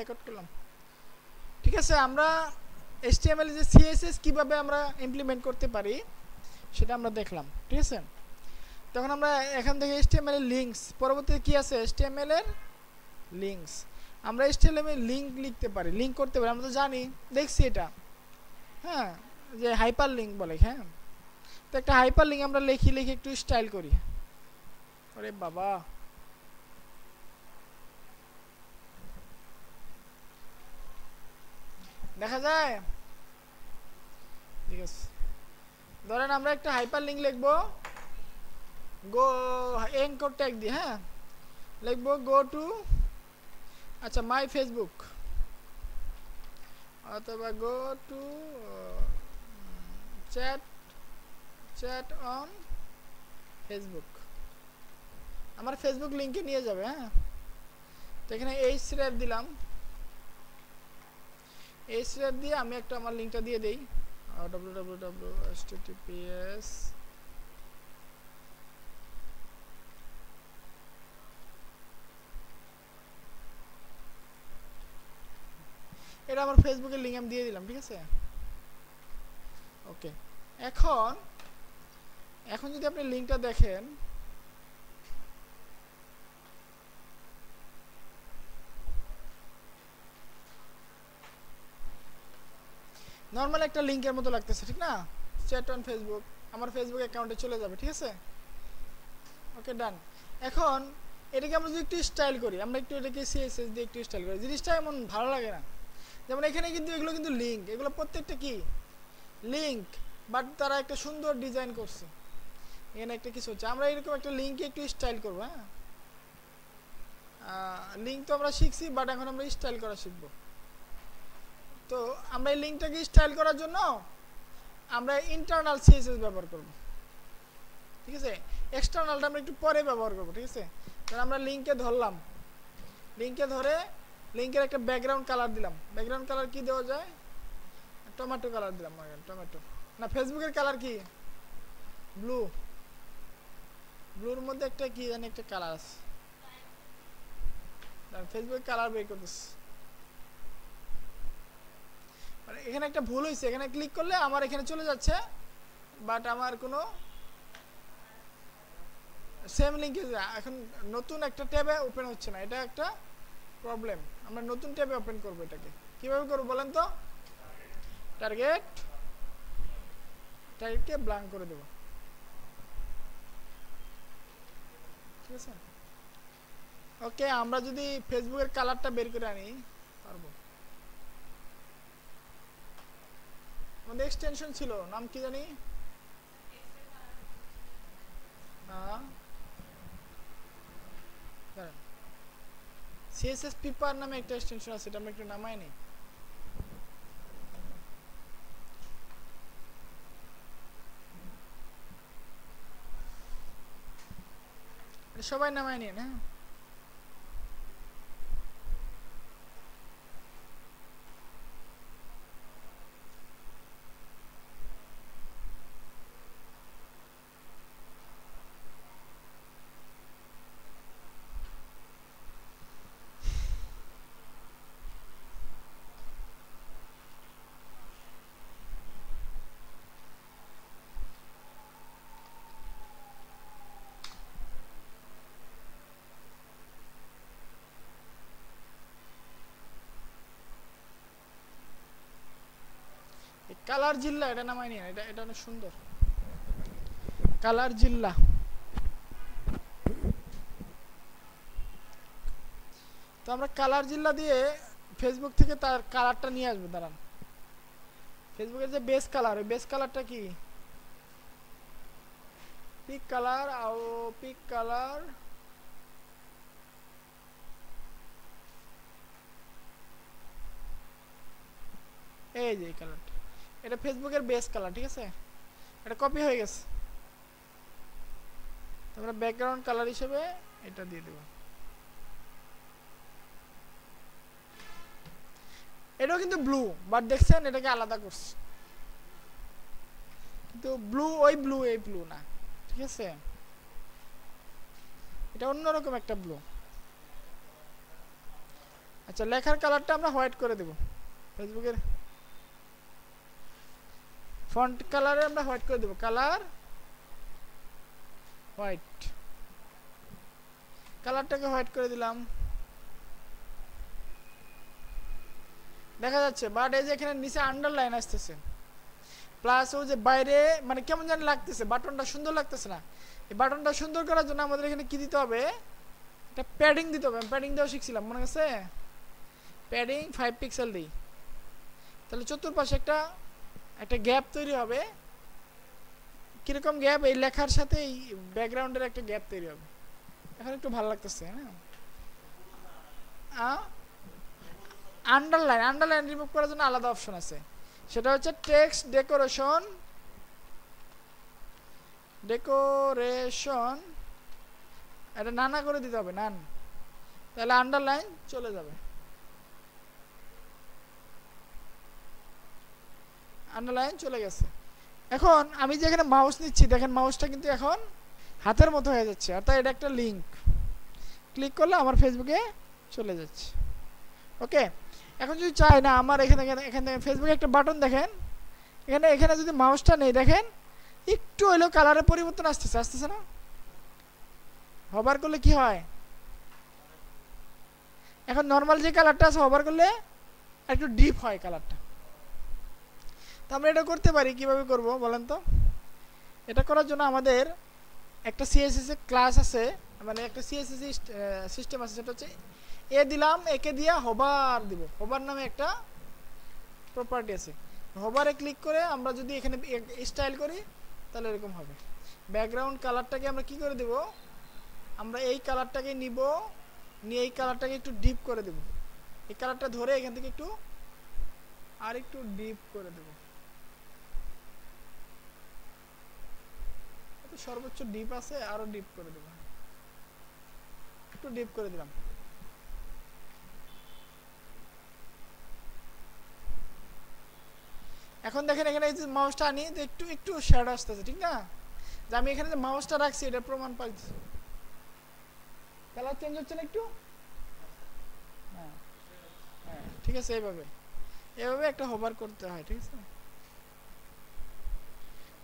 Record করলাম। ঠিক আছে, আমরা HTML যে CSS কিভাবে আমরা ইমপ্লিমেন্ট করতে পারি সেটা আমরা দেখলাম। ঠিক আছে, তখন আমরা এখান থেকে HTML এর লিঙ্কস, পরবর্তীতে কি আছে HTML এর লিঙ্কস, আমরা HTML এর লিঙ্ক লিখতে পারি, লিঙ্ক করতে পারি। আমরা তো জানি, দেখছি এটা, হ্যাঁ, যে হাইপার লিঙ্ক বলে। হ্যাঁ, তো একটা হাইপার লিঙ্ক আমরা লিখি একটু স্টাইল করি। আরে বাবা, দেখা যায়। ঠিক আছে, ধরেন আমরা একটা হাইপার লিঙ্ক লিখবো, গো এঙ্কর ট্যাগ দিয়ে, হ্যাঁ, লিখবো গো টু, আচ্ছা, মাই ফেসবুক, অথবা go to chat chat on Facebook. আমার ফেসবুক লিঙ্কে নিয়ে যাবে। হ্যাঁ, তো এখানে এইচ দিলাম, এইচ দিয়ে আমি একটা আমার লিঙ্কটা দিয়ে দেই, www.https এটা আমার ফেসবুকের লিঙ্ক আমি দিয়ে দিলাম। ঠিক আছে, ওকে। এখন এখন যদি আপনি লিঙ্কটা দেখেন, নর্মাল একটা লিঙ্কের মতো লাগতেছে, ঠিক না? চ্যাট অন ফেসবুক, আমার ফেসবুক অ্যাকাউন্টে চলে যাবে। ঠিক আছে, ওকে, ডান। এখন এটাকে আমরা যদি একটু স্টাইল করি, আমরা একটু এটাকে CSS দিয়ে একটু স্টাইল করি, জিনিসটা এমন ভালো লাগে না। যেমন এখানে কিন্তু এগুলো কিন্তু লিঙ্ক, এগুলো প্রত্যেকটা কি লিঙ্ক, বাট তারা একটা সুন্দর ডিজাইন করছে। এখানে একটা কিছু হচ্ছে, আমরা এরকম একটা লিঙ্কে একটু স্টাইল করবো। হ্যাঁ, লিঙ্ক তো আমরা শিখছি, বাট এখন আমরা স্টাইল করা শিখবো। তো আমরা এই লিঙ্কটাকে স্টাইল করার জন্য আমরা ইন্টারনাল CSS ব্যবহার করব। ঠিক আছে, এক্সটার্নালটা আমরা একটু পরে ব্যবহার করব। ঠিক আছে, কারণ আমরা লিঙ্কে ধরলাম, লিঙ্কে ধরে লিঙ্কের একটা ব্যাকগ্রাউন্ড কালার দিলাম। ব্যাকগ্রাউন্ড কালার কি দেওয়া যায়? টমেটো কালার দিলাম। টমেটো না, ফেসবুকের কালার কি? ব্লু। ব্লুর মধ্যে একটা কি জানি একটা কালার আছে, ফেসবুকের কালার বের করতেছে। মানে এখানে একটা ভুল হয়েছে, এখানে ক্লিক করলে আমার এখানে চলে যাচ্ছে, বাট আমার কোনো সেম লিঙ্কে এখন নতুন একটা ট্যাবে ওপেন হচ্ছে না। এটা একটা প্রবলেম। আমরা নতুন ট্যাবে ওপেন করব। এটাকে কিভাবে করব বলেন তো? টার্গেটকে ব্ল্যাঙ্ক করে দেব। ঠিক আছে, ওকে। আমরা যদি ফেসবুকের কালারটা বের করে আনি পারবো। আমাদের এক্সটেনশন ছিল, নাম কি জানি, CSS পেপার নামে একটা এক্সটেনশন আছে, এটা আমরা একটু নামাই নি। সবাই নামাই নিন। হ্যাঁ, কালার জিল্লা এটা নামাই নিন, এটা এটা অনেক সুন্দর। কালার জিল্লা। তো আমরা কালার জিল্লা দিয়ে ফেসবুক থেকে তার কালারটা নিয়ে আসবো। দাঁড়ান, ফেসবুকের যে বেস কালার, ওই বেস কালারটা কি? পিক কালার, পিক কালার, এই যে এই কালারটা, এটা ফেসবুকের বেস কালার। ঠিক আছে, এটা কপি হয়ে গেছে। আমরা ব্যাকগ্রাউন্ড কালার হিসেবে এটা দিয়ে দেব। এটাও কিন্তু ব্লু, বাট দেখছেন এটাকে আলাদা করছে, কিন্তু ব্লু ওই ব্লু এই ব্লু না। ঠিক আছে, এটা অন্যরকম একটা ব্লু। আচ্ছা লেখার কালারটা আমরা হোয়াইট করে দেব ফেসবুকের ফন্ট কালারে আমরা হোয়াইট করে দেব কালার হোয়াইট কালারটাকে হোয়াইট করে দিলাম দেখা যাচ্ছে বাট এই যে এখানে নিচে আন্ডারলাইন আসতেছে প্লাস ও যে বাইরে মানে কেমন জানি লাগতেছে বাটনটা সুন্দর লাগতেছে না এই বাটনটা সুন্দর করার জন্য আমাদের এখানে কি দিতে হবে একটা প্যাডিং দিতে হবে প্যাডিং দেওয়া শিখছিলাম মনে আছে প্যাডিং 5 পিক্সেল দিই তাহলে চতুর্পাশে একটা একটা গ্যাপ তৈরি হবে কিরকম গ্যাপ এই লেখার সাথে এই ব্যাকগ্রাউন্ডের একটা গ্যাপ তৈরি হবে এখন একটু ভালো লাগতেছে হ্যাঁ আন্ডারলাইন রিমুভ করার জন্য আলাদা অপশন আছে সেটা হচ্ছে টেক্সট ডেকোরেশন এটা নানা করে দিতে হবে নান তাহলে আন্ডারলাইন চলে যাবে আন্ডারলাইন চলে গেছে এখন আমি যেখানে মাউস নিচ্ছি দেখেন মাউসটা কিন্তু এখন হাতের মতো হয়ে যাচ্ছে অর্থাৎ এটা একটা লিংক ক্লিক করলে আমার ফেসবুকে চলে যাচ্ছে ওকে এখন যদি চাই না আমার এখানে ফেসবুকে একটা বাটন দেখেন এখানে যদি মাউসটা নেই দেখেন একটু হইলেও কালারের পরিবর্তন আসতেছে না হবার করলে কি হয় এখন নর্মাল যে কালারটা আছে হবার করলে একটু ডিপ হয় কালারটা তো আমরা এটা করতে পারি কিভাবে করব বলেন তো এটা করার জন্য আমাদের একটা সিএসএস এর ক্লাস আছে মানে একটা সিএসএস সিস্টেম আছে সেটা হচ্ছে এ দিলাম একে দিয়া হোভার দিব হোভার নামে একটা প্রপার্টি আছে হোভারে ক্লিক করে আমরা যদি এখানে স্টাইল করি তাহলে এরকম হবে ব্যাকগ্রাউন্ড কালারটাকে আমরা কি করে দেব আমরা এই কালারটাকে নিব নিয়ে এই কালারটাকে একটু ডিপ করে দেব এই কালারটা ধরে এখান থেকে একটু আর একটু ডিপ করে দেব সর্বোচ্চ ডিপ আছে আরো ডিপ করে দেব একটু ডিপ করে দিলাম এখন দেখেন এখানে এই যে মাউসটা আনি একটু একটু শ্যাডো আসতেছে ঠিক না যে আমি এখানে যে মাউসটা রাখছি এটা প্রমাণ পাচ্ছি কালার চেঞ্জ হচ্ছে না একটু হ্যাঁ হ্যাঁ ঠিক আছে এইভাবে একটা হোভার করতে হয় ঠিক আছে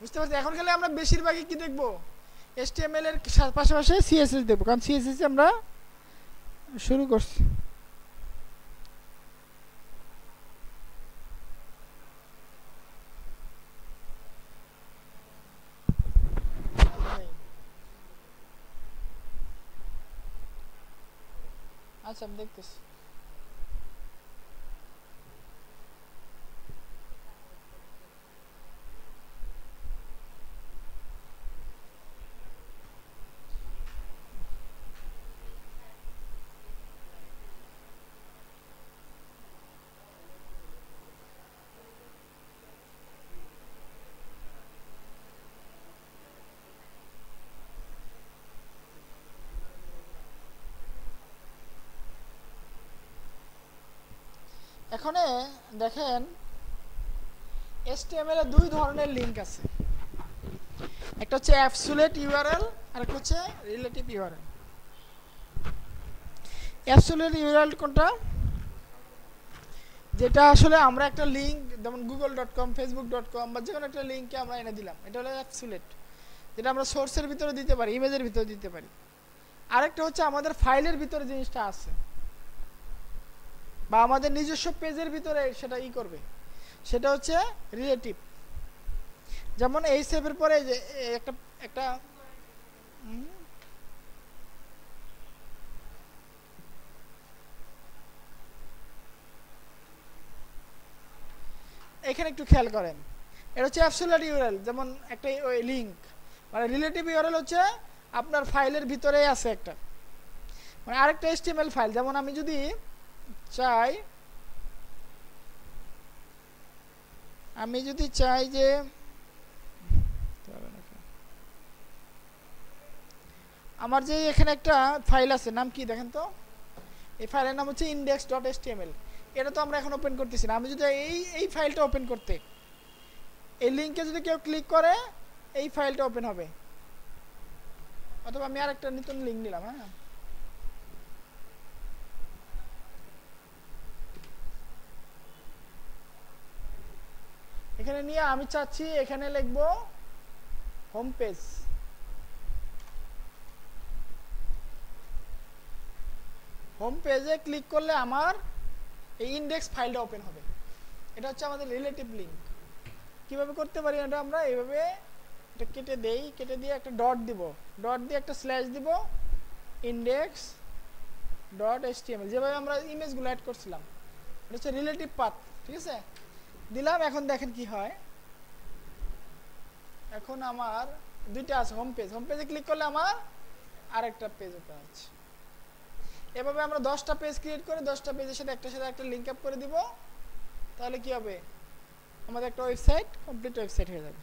বুঝতে পারছি এখন খালি আমরা বেশিরভাগই কি দেখব HTML এর পাশাপাশি CSS দেখব কারণ CSS আমরা শুরু করছি আচ্ছা আমি দেখতেছি এখানে দেখেন HTML এ দুই ধরনের লিংক আছে একটা হচ্ছে অ্যাবসলিউট ইউআরএল আর একটা হচ্ছে রিলেটিভ ইউআরএল অ্যাবসলিউট ইউআরএল কোনটা যেটা আসলে আমরা একটা লিংক যেমন google.com facebook.com বা যে কোনো একটা লিংকে আমরা এনে দিলাম এটা হলো অ্যাবসলিউট যেটা আমরা সোর্সের ভিতরে দিতে পারি ইমেজের ভিতরে দিতে পারি আরেকটা হচ্ছে আমাদের ফাইলের ভিতরে জিনিসটা আছে বা আমাদের নিজস্ব পেজের ভিতরে সেটা করবে সেটা হচ্ছে রিলেটিভ যেমন এই সেভের পরে যে একটা এখানে একটু খেয়াল করেন এটা হচ্ছে অ্যাবসলিউট ইউআরএল যেমন একটা ওই লিংক মানে রিলেটিভ ইউআরএল হচ্ছে আপনার ফাইলের ভিতরেই আছে একটা মানে আরেকটা HTML ফাইল যেমন আমি যদি চাই যে আমার যে এখানে একটা ফাইল আছে নাম কি দেখেন তো এই ফাইলের নাম হচ্ছে index.html এটা তো আমরা এখন ওপেন করতেছি না আমি যদি এই ফাইলটা ওপেন করতে এই লিংকে যদি কেউ ক্লিক করে এই ফাইলটা ওপেন হবে অথবা আমি আরেকটা নতুন লিংক নিলাম হ্যাঁ এখানে নিয়ে আমি চাচ্ছি এখানে লিখব হোম পেজ। হোম পেজে ক্লিক করলে আমার এই ইনডেক্স ফাইলটা ওপেন হবে। এটা হচ্ছে আমাদের রিলেটিভ লিঙ্ক। কিভাবে করতে পারি এটা আমরা এইভাবে এটা কেটে দেই, কেটে দিয়ে একটা ডট দিব, ডট দিয়ে একটা স্ল্যাশ দিব, ইনডেক্স ডট এইচটিএমএল, যেভাবে আমরা ইমেজগুলো অ্যাড করছিলাম। এটা হচ্ছে রিলেটিভ পাথ, ঠিক আছে? দিলাম। এখন দেখেন কি হয়। এখন আমার দুইটা আছে হোম পেজ। হোম পেজে ক্লিক করলে আমার আরেকটা পেজ ওপেন হচ্ছে। এভাবে আমরা 10টা পেজ ক্রিয়েট করে 10টা পেজের সাথে একটা লিঙ্ক আপ করে দিব। তাহলে কি হবে? আমাদের একটা ওয়েবসাইট, কমপ্লিট ওয়েবসাইট হয়ে যাবে।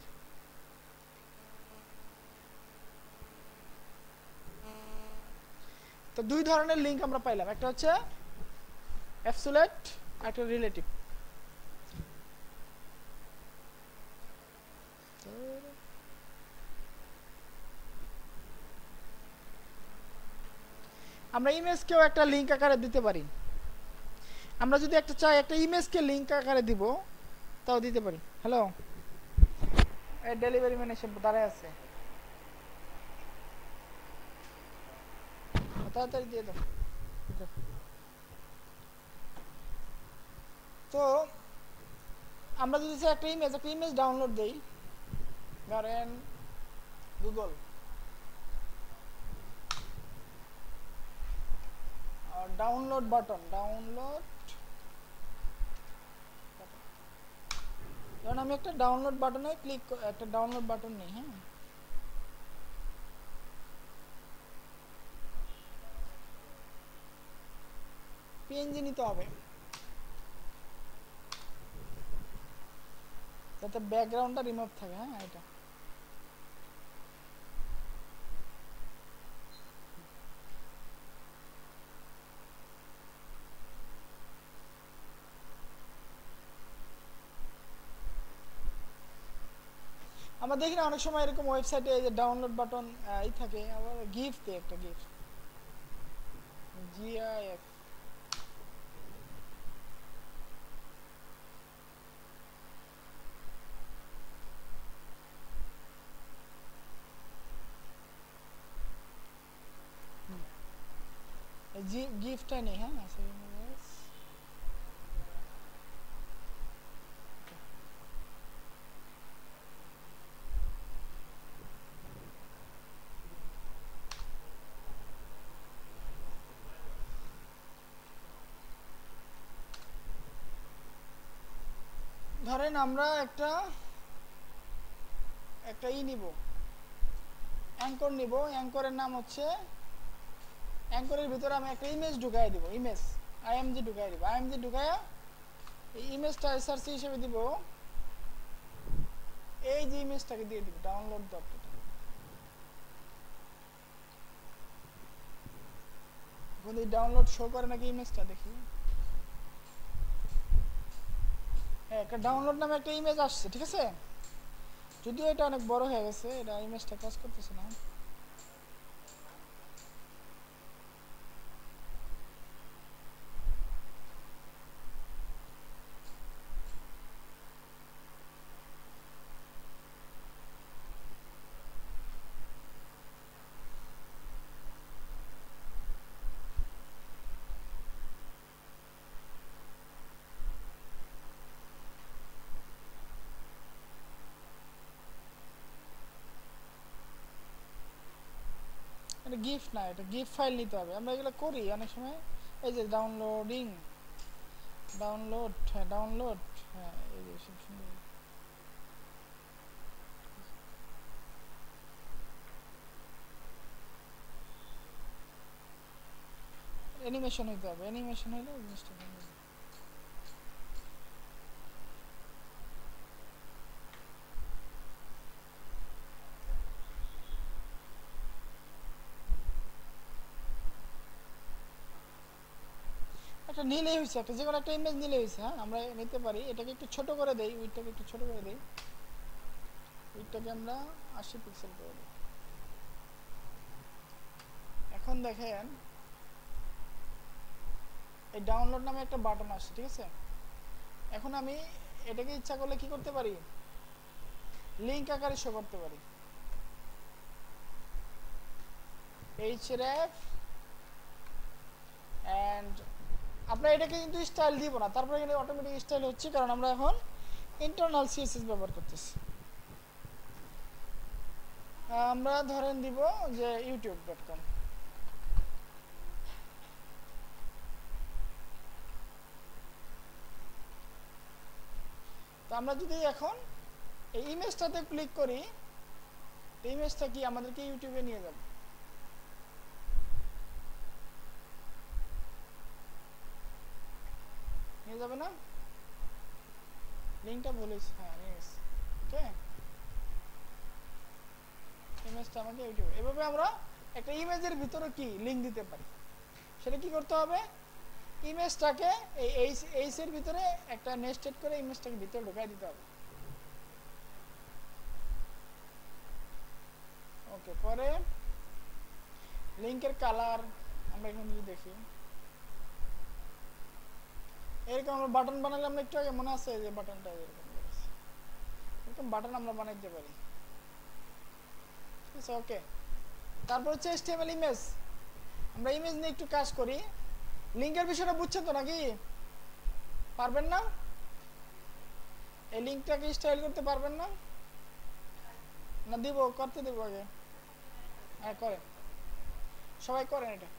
তো দুই ধরনের লিঙ্ক আমরা পাইলাম, একটা হচ্ছে অ্যাবসোলিউট আর একটা রিলেটিভ। আমরা ইমেজকেও একটা লিঙ্ক আকারে দিতে পারি। আমরা যদি একটা চাই একটা ইমেজকে লিঙ্ক আকারে দিব, তাও দিতে পারি। হ্যালো, এই ডেলিভারি ম্যান এসে দাঁড়ায় আছে, তাড়াতাড়ি দিয়ে দাও। তো আমরা যদি চাই একটা ইমেজ ডাউনলোড দেই, ধরেন গুগল ডাউনলোড বাটন, ধরুন আমি একটা ডাউনলোড বাটনে ক্লিক, একটা ডাউনলোড বাটন নেই, হ্যাঁ, পিএনজি নিতে হবে যাতে ব্যাকগ্রাউন্ডটা রিমুভ থাকে। হ্যাঁ, এটা আমরা দেখি না অনেক সময় এরকম ওয়েবসাইটে যে ডাউনলোড বাটন এই থাকে, আবার গিফট দেয়, একটা গিফট জিআইএফ। গিফটটা নেই, হ্যাঁ, ধরেন আমরা একটা নিব, অ্যাঙ্কর নিব। অ্যাঙ্করের নাম হচ্ছে, অ্যাঙ্করের ভিতরে আমি একটা ইমেজ ঢুকাই দিব, ইমেজ আইএমজি ঢুকাই দিব। আইএমজি ঢুকায়া এই ইমেজটা এসআরসি হিসেবে দিব, এই যে ইমেজটাকে দিয়ে দিব ডাউনলোড ডট। এখন এই ডাউনলোড শো করে নাকি ইমেজটা, দেখি। হ্যাঁ, একটা ডাউনলোড নামে একটা ইমেজ আসছে, ঠিক আছে? যদিও এটা অনেক বড় হয়ে গেছে, এটা ইমেজটা কাজ করতেছে না। এটা গিফট না, এটা গিফট ফাইল নিতে হবে। আমরা এগুলো করি অনেক সময়। এই যে ডাউনলোডিং, ডাউনলোড, হ্যাঁ ডাউনলোড, হ্যাঁ এই যে সব সুন্দর অ্যানিমেশন হইতে হবে। অ্যানিমেশন হইলে জিনিসটা ভালো হবে। একটা নিলেই হয়েছে, একটা যে কোনো একটা ইমেজ নিলেই হয়েছে। হ্যাঁ, আমরা নিতে পারি। এটাকে একটু ছোট করে দেই, উইডটাকে একটু ছোট করে দেই। উইডটাকে আমরা 80 পিক্সেল করে দিই। এখন দেখেন এই ডাউনলোড নামে একটা বাটন আসছে, ঠিক আছে? এখন আমি এটাকে ইচ্ছা করলে কি করতে পারি, লিংক আকারে শো করতে পারি। href এন্ড আমরা এটাকে কিন্তু স্টাইল দিব না, তারপরে এখানে অটোমেটিক স্টাইল হচ্ছে, কারণ আমরা এখন ইন্টারনাল সিএসএস ব্যবহার করতেছি। আমরা ধরেন দিব যে youtube.com। তো আমরা যদি এখন এই ইমেজটাতে ক্লিক করি, এই ইমেজটা কি আমাদেরকে ইউটিউবে নিয়ে যাবে। নিয়ে যাবে না, লিংকটা বলেছি, হ্যাঁ নিয়ে গেছে। ওকে, ইমেজটা আমাকে ইউটিউব, এভাবে আমরা একটা ইমেজের ভিতরে কি লিংক দিতে পারি। সেটা কি করতে হবে, ইমেজটাকে এই এইচ এর ভিতরে একটা নেস্টেড করে ইমেজটাকে ভিতরে ঢুকাই দিতে হবে। ওকে, পরে লিংকের কালার আমরা এখানে যদি দেখি, এরকম আমরা বাটন বানালে, আমরা একটু আগে মনে আছে যে বাটনটা এরকম বাটন আমরা বানাইতে পারি। ঠিক আছে, ওকে। তারপর হচ্ছে HTML ইমেজ, আমরা ইমেজ নিয়ে একটু কাজ করি। লিংকের বিষয়টা বুঝছেন তো নাকি, পারবেন না? এই লিংকটাকে স্টাইল করতে পারবেন না, না দিব, করতে দেবো আগে? হ্যাঁ করেন, সবাই করেন এটা।